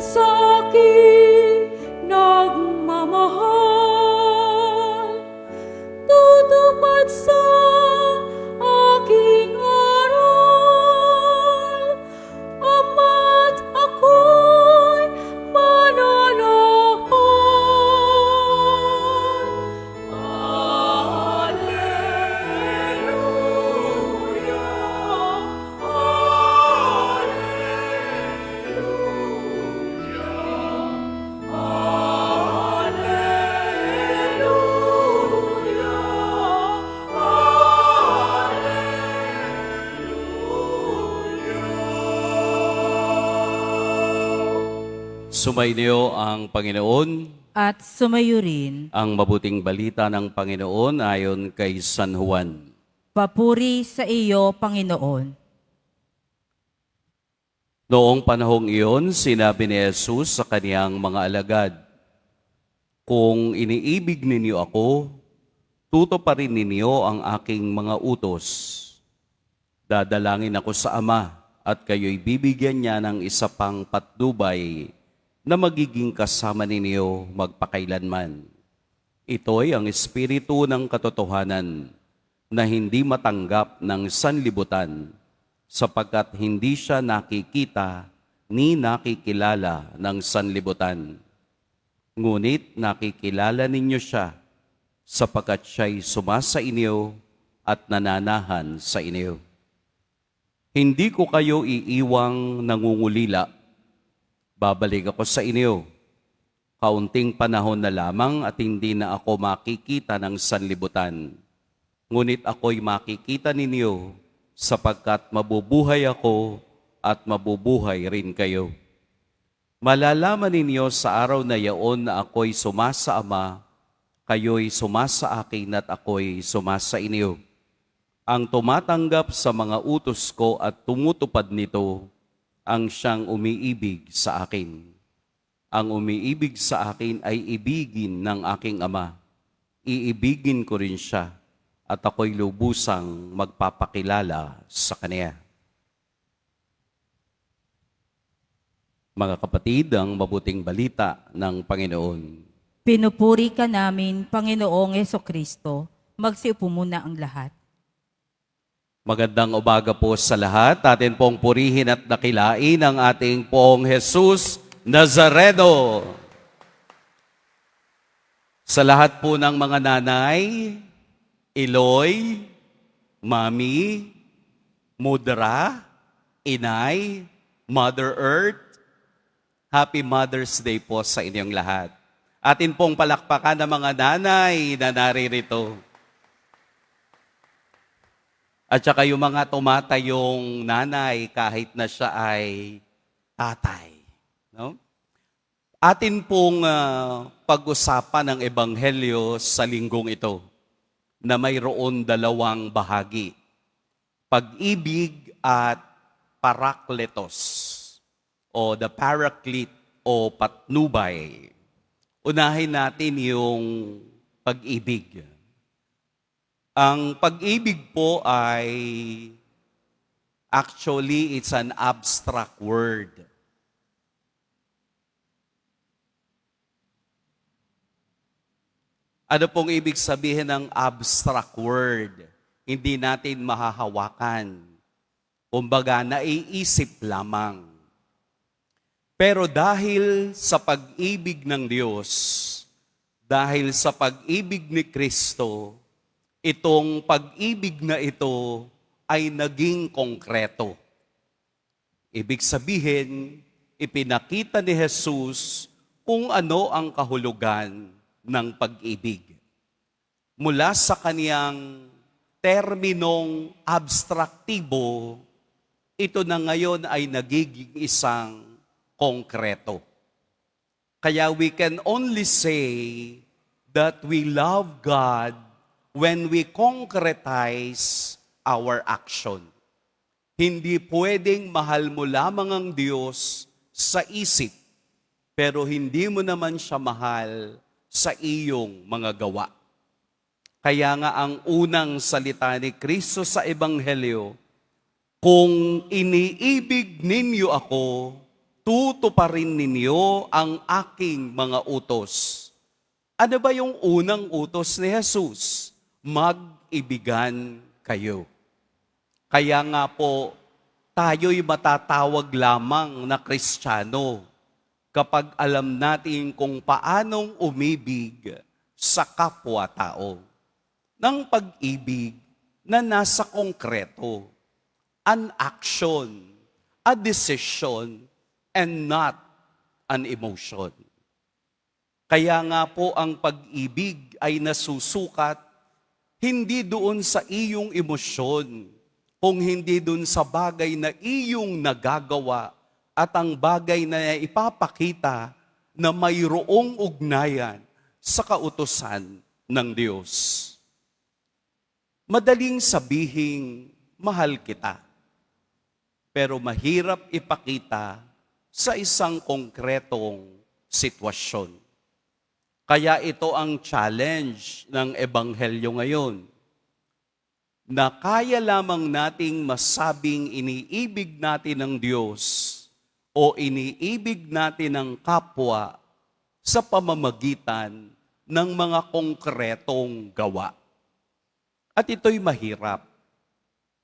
sa akin nagmamahal, tutupad sa aking aral, ama't ako'y mananahan. Alleluia, Sumainyo ang Panginoon, At sumayo rin, ang mabuting balita ng Panginoon ayon kay San Juan. papuri sa iyo, Panginoon. Noong panahong iyon, sinabi ni Jesus sa kaniyang mga alagad, "Kung iniibig ninyo ako, tutuparin ninyo ang aking mga utos. Dadalangin ako sa Ama, at kayo'y bibigyan niya ng isa pang patnubay na magiging kasama ninyo magpakailanman. Ito'y ang Espiritu ng katotohanan na hindi matanggap ng sanlibutan, sapagkat hindi siya nakikita ni nakikilala ng sanlibutan. Ngunit nakikilala ninyo siya, sapagkat siya'y sumasa inyo at nananahan sa inyo. Hindi ko kayo iiwang nangungulila. Babalik ako sa inyo. Kaunting panahon na lamang at hindi na ako makikita ng sanlibutan. Ngunit ako'y makikita ninyo, sapagkat mabubuhay ako at mabubuhay rin kayo. Malalaman ninyo sa araw na yaon na ako'y sumasa Ama, kayo'y sumasa akin at ako'y sumasa inyo. Ang tumatanggap sa mga utos ko at tumutupad nito, ang siyang umiibig sa akin. Ang umiibig sa akin ay ibigin ng aking Ama. Iibigin ko rin siya, at ako'y lubusang magpapakilala sa Kaniya." Mga kapatid, ang mabuting balita ng Panginoon. Pinupuri ka namin, Panginoong Hesukristo. Magsiupo muna ang lahat. Magandang umaga po sa lahat. Atin pong purihin at dakilain ang ating pong Jesus Nazareno. Sa lahat po ng mga nanay, Iloy, Mami, Mudra, Inay, Mother Earth, Happy Mother's Day po sa inyong lahat. Atin pong palakpakan ng mga nanay na naririto. At saka yung mga tumatayong nanay kahit na siya ay tatay. No? Atin pong pag-usapan ng Ebanghelyo sa linggong ito na mayroon dalawang bahagi. Pag-ibig at parakletos o the paraclete o patnubay. Unahin natin yung pag-ibig. Ang pag-ibig po ay actually it's an abstract word. Ano pong ibig sabihin ng abstract word? Hindi natin mahahawakan. Kumbaga, naiisip lamang. Pero dahil sa pag-ibig ng Diyos, dahil sa pag-ibig ni Kristo, itong pag-ibig na ito ay naging konkreto. Ibig sabihin, ipinakita ni Jesus kung ano ang kahulugan ng pag-ibig. Mula sa kaniyang terminong abstraktibo, ito na ngayon ay nagiging isang konkreto. Kaya we can only say that we love God when we concretize our action. Hindi pwedeng mahal mo lamang ang Diyos sa isip, pero hindi mo naman siya mahal sa iyong mga gawa. Kaya nga ang unang salita ni Kristo sa Ebanghelyo, "Kung iniibig ninyo ako, tutuparin ninyo ang aking mga utos. Ano ba yung unang utos ni Jesus? Mag-ibigan kayo. Kaya nga po, tayo'y matatawag lamang na Kristiyano kapag alam natin kung paanong umibig sa kapwa-tao. Ng pag-ibig na nasa konkreto, an action, a decision, and not an emotion. Kaya nga po ang pag-ibig ay nasusukat hindi doon sa iyong emosyon, kung hindi doon sa bagay na iyong nagagawa at ang bagay na ipapakita na mayroong ugnayan sa kautusan ng Diyos. Madaling sabihing mahal kita, pero mahirap ipakita sa isang konkretong sitwasyon. Kaya ito ang challenge ng Ebanghelyo ngayon, na kaya lamang nating masabing iniibig natin ang Diyos o iniibig natin ang kapwa sa pamamagitan ng mga konkretong gawa. At ito'y mahirap.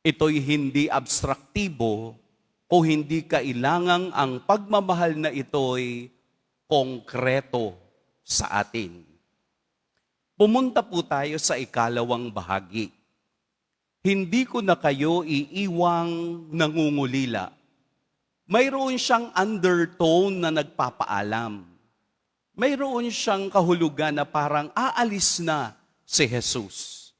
Ito'y hindi abstraktibo kung hindi kailangang ang pagmamahal na ito'y konkreto sa atin. Pumunta po tayo sa ikalawang bahagi. Hindi ko na kayo iiwang nangungulila. Mayroon siyang undertone na nagpapaalam. Mayroon siyang kahulugan na parang aalis na si Jesus.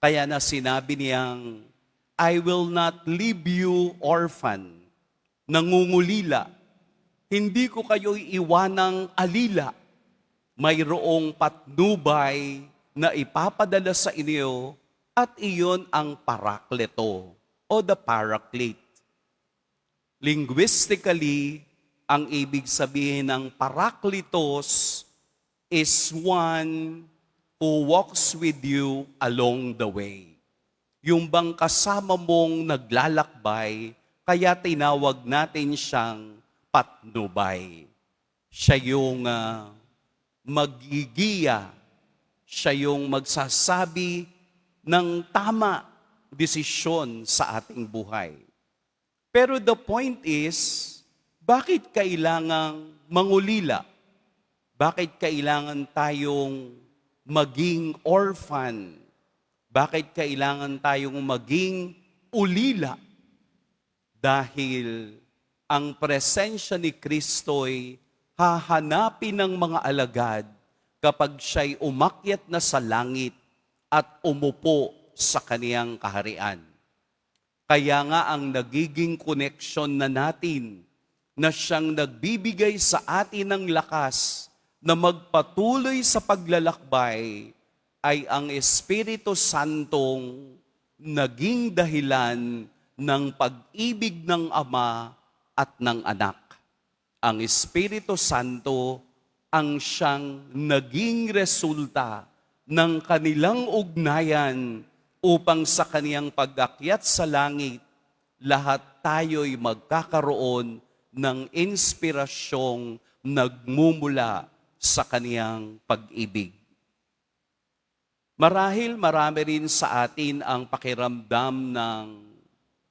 Kaya na sinabi niyang, I will not leave you orphan, nangungulila. Hindi ko kayo iiwanang alila. Mayroong patnubay na ipapadala sa inyo at iyon ang parakleto o the paraclete. Linguistically, ang ibig sabihin ng parakletos is one who walks with you along the way. Yung bang kasama mong naglalakbay, kaya tinawag natin siyang patnubay. Siya yung magigiya, siya yung magsasabi ng tama desisyon sa ating buhay. Pero the point is, bakit kailangang mangulila? Bakit kailangan tayong maging orphan? Bakit kailangan tayong maging ulila? Dahil ang presensya ni Kristo'y hahanapin ng mga alagad kapag siya'y umakyat na sa langit at umupo sa kaniyang kaharian. Kaya nga ang nagiging koneksyon na natin na siyang nagbibigay sa atin ng lakas na magpatuloy sa paglalakbay ay ang Espiritu Santong naging dahilan ng pag-ibig ng Ama at ng Anak. Ang Espiritu Santo ang siyang naging resulta ng kanilang ugnayan upang sa kaniyang pag-akyat sa langit, lahat tayo'y magkakaroon ng inspirasyong nagmumula sa kaniyang pag-ibig. Marahil marami rin sa atin ang pakiramdam ng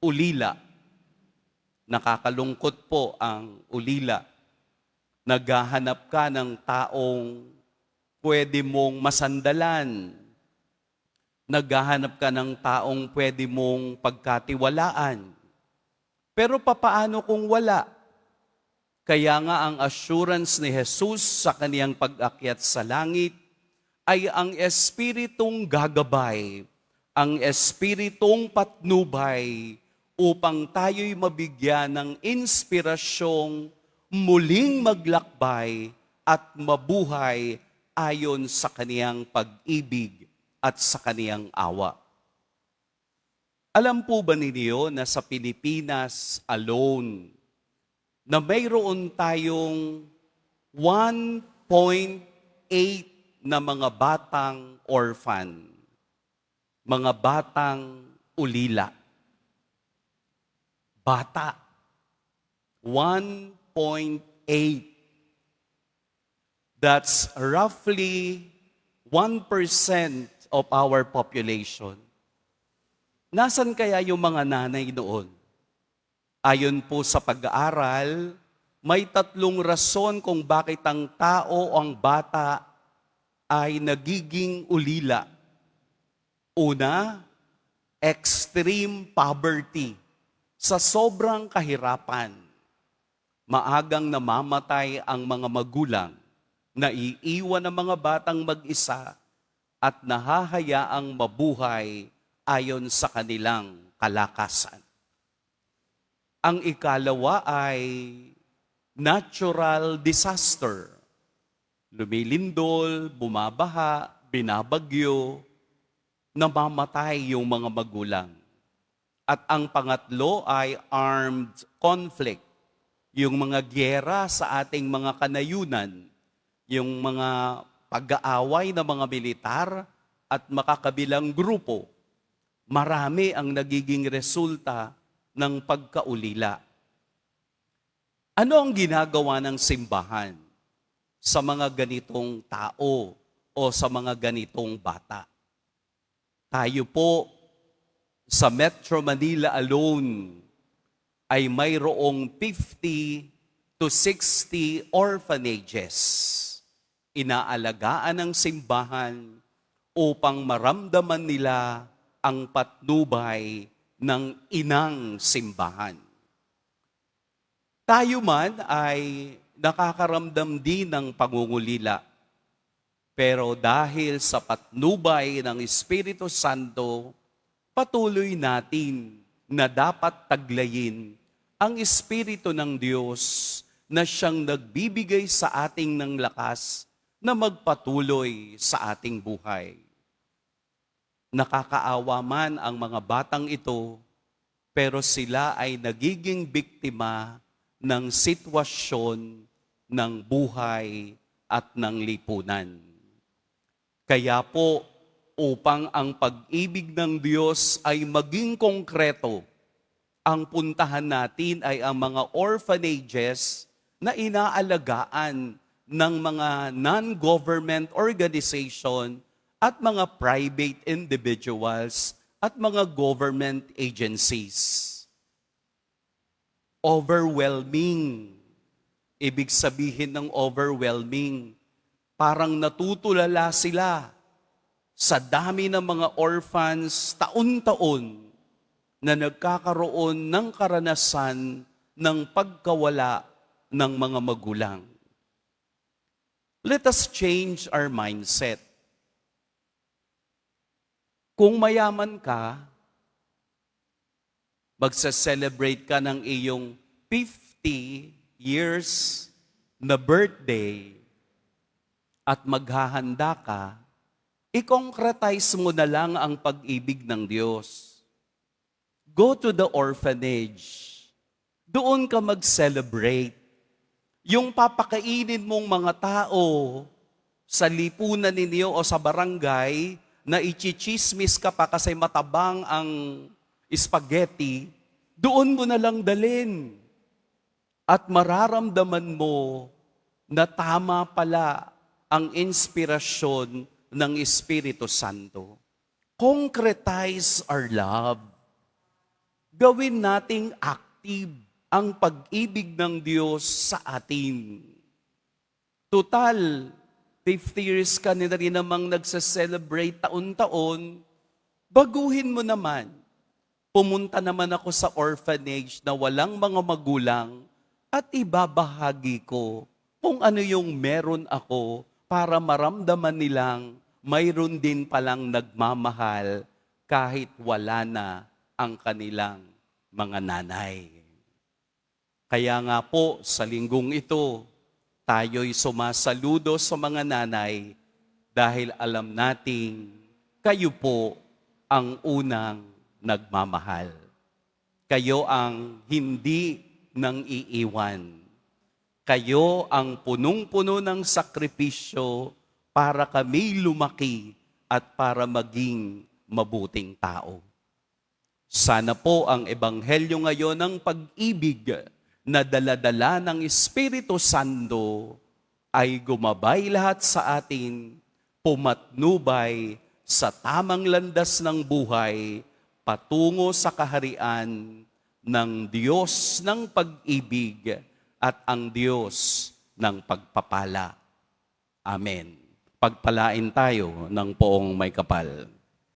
ulila. Nakakalungkot po ang ulila. Naghahanap ka ng taong pwede mong masandalan. Naghahanap ka ng taong pwede mong pagkatiwalaan. Pero papaano kung wala? Kaya nga ang assurance ni Jesus sa kaniyang pag-akyat sa langit ay ang Espiritong gagabay, ang Espiritong patnubay upang tayo'y mabigyan ng inspirasyong muling maglakbay at mabuhay ayon sa kaniyang pag-ibig at sa kaniyang awa. Alam po ba ninyo na sa Pilipinas alone, na mayroon tayong 1.8 na mga batang orphan, mga batang ulila. Bata. 1.8 That's roughly 1% of our population. Nasaan kaya yung mga nanay noon? Ayon po sa pag-aaral, may 3 rason kung bakit ang tao o ang bata ay nagiging ulila. Una, extreme poverty. Sa sobrang kahirapan, maagang namamatay ang mga magulang, naiiwan ang mga batang mag-isa at nahahayaang mabuhay ayon sa kanilang kalakasan. Ang ikalawa ay natural disaster. Lumilindol, bumabaha, binabagyo, namamatay yung mga magulang. At ang pangatlo ay armed conflict. Yung mga gyera sa ating mga kanayunan, yung mga pag-aaway ng mga militar at makakabilang grupo, marami ang nagiging resulta ng pagkaulila. Ano ang ginagawa ng simbahan sa mga ganitong tao o sa mga ganitong bata? Tayo po sa Metro Manila alone ay mayroong 50 to 60 orphanages. Inaalagaan ng simbahan upang maramdaman nila ang patnubay ng inang simbahan. Tayo man ay nakakaramdam din ng pangungulila. Pero dahil sa patnubay ng Espiritu Santo, patuloy natin na dapat taglayin ang Espiritu ng Diyos na siyang nagbibigay sa ating ng lakas na magpatuloy sa ating buhay. Nakakaawa man ang mga batang ito, pero sila ay nagiging biktima ng sitwasyon ng buhay at ng lipunan. Kaya po, upang ang pag-ibig ng Diyos ay maging konkreto, ang puntahan natin ay ang mga orphanages na inaalagaan ng mga non-government organization at mga private individuals at mga government agencies. Overwhelming. Ibig sabihin ng overwhelming, parang natutulala sila sa dami ng mga orphans taon-taon na nagkakaroon ng karanasan ng pagkawala ng mga magulang. Let us change our mindset. Kung mayaman ka, magsa-celebrate ka ng iyong 50 years na birthday at maghahanda ka, i-concretize mo na lang ang pag-ibig ng Diyos. Go to the orphanage. Doon ka mag-celebrate. Yung papakainin mong mga tao sa lipunan ninyo o sa barangay na ichichismis ka pa kasi matabang ang spaghetti, doon mo na lang dalin. At mararamdaman mo na tama pala ang inspirasyon ng Espiritu Santo. Concretize our love. Gawin nating active ang pag-ibig ng Diyos sa atin. Total, 50 years ka na rin namang nagsa-celebrate taon-taon, baguhin mo naman. Pumunta naman ako sa orphanage na walang mga magulang at ibabahagi ko kung ano yung meron ako para maramdaman nilang mayroon din palang nagmamahal kahit wala na ang kanilang mga nanay. Kaya nga po, sa linggong ito, tayo'y sumasaludo sa mga nanay dahil alam nating kayo po ang unang nagmamahal. Kayo ang hindi nang iiwan. Kayo ang punong-puno ng sakripisyo para kami lumaki at para maging mabuting tao. Sana po ang ebanghelyo ngayon ng pag-ibig na daladala ng Espiritu Santo ay gumabay lahat sa atin, pumatnubay sa tamang landas ng buhay patungo sa kaharian ng Diyos ng pag-ibig at ang Diyos ng pagpapala. Amen. Pagpalain tayo ng poong may kapal.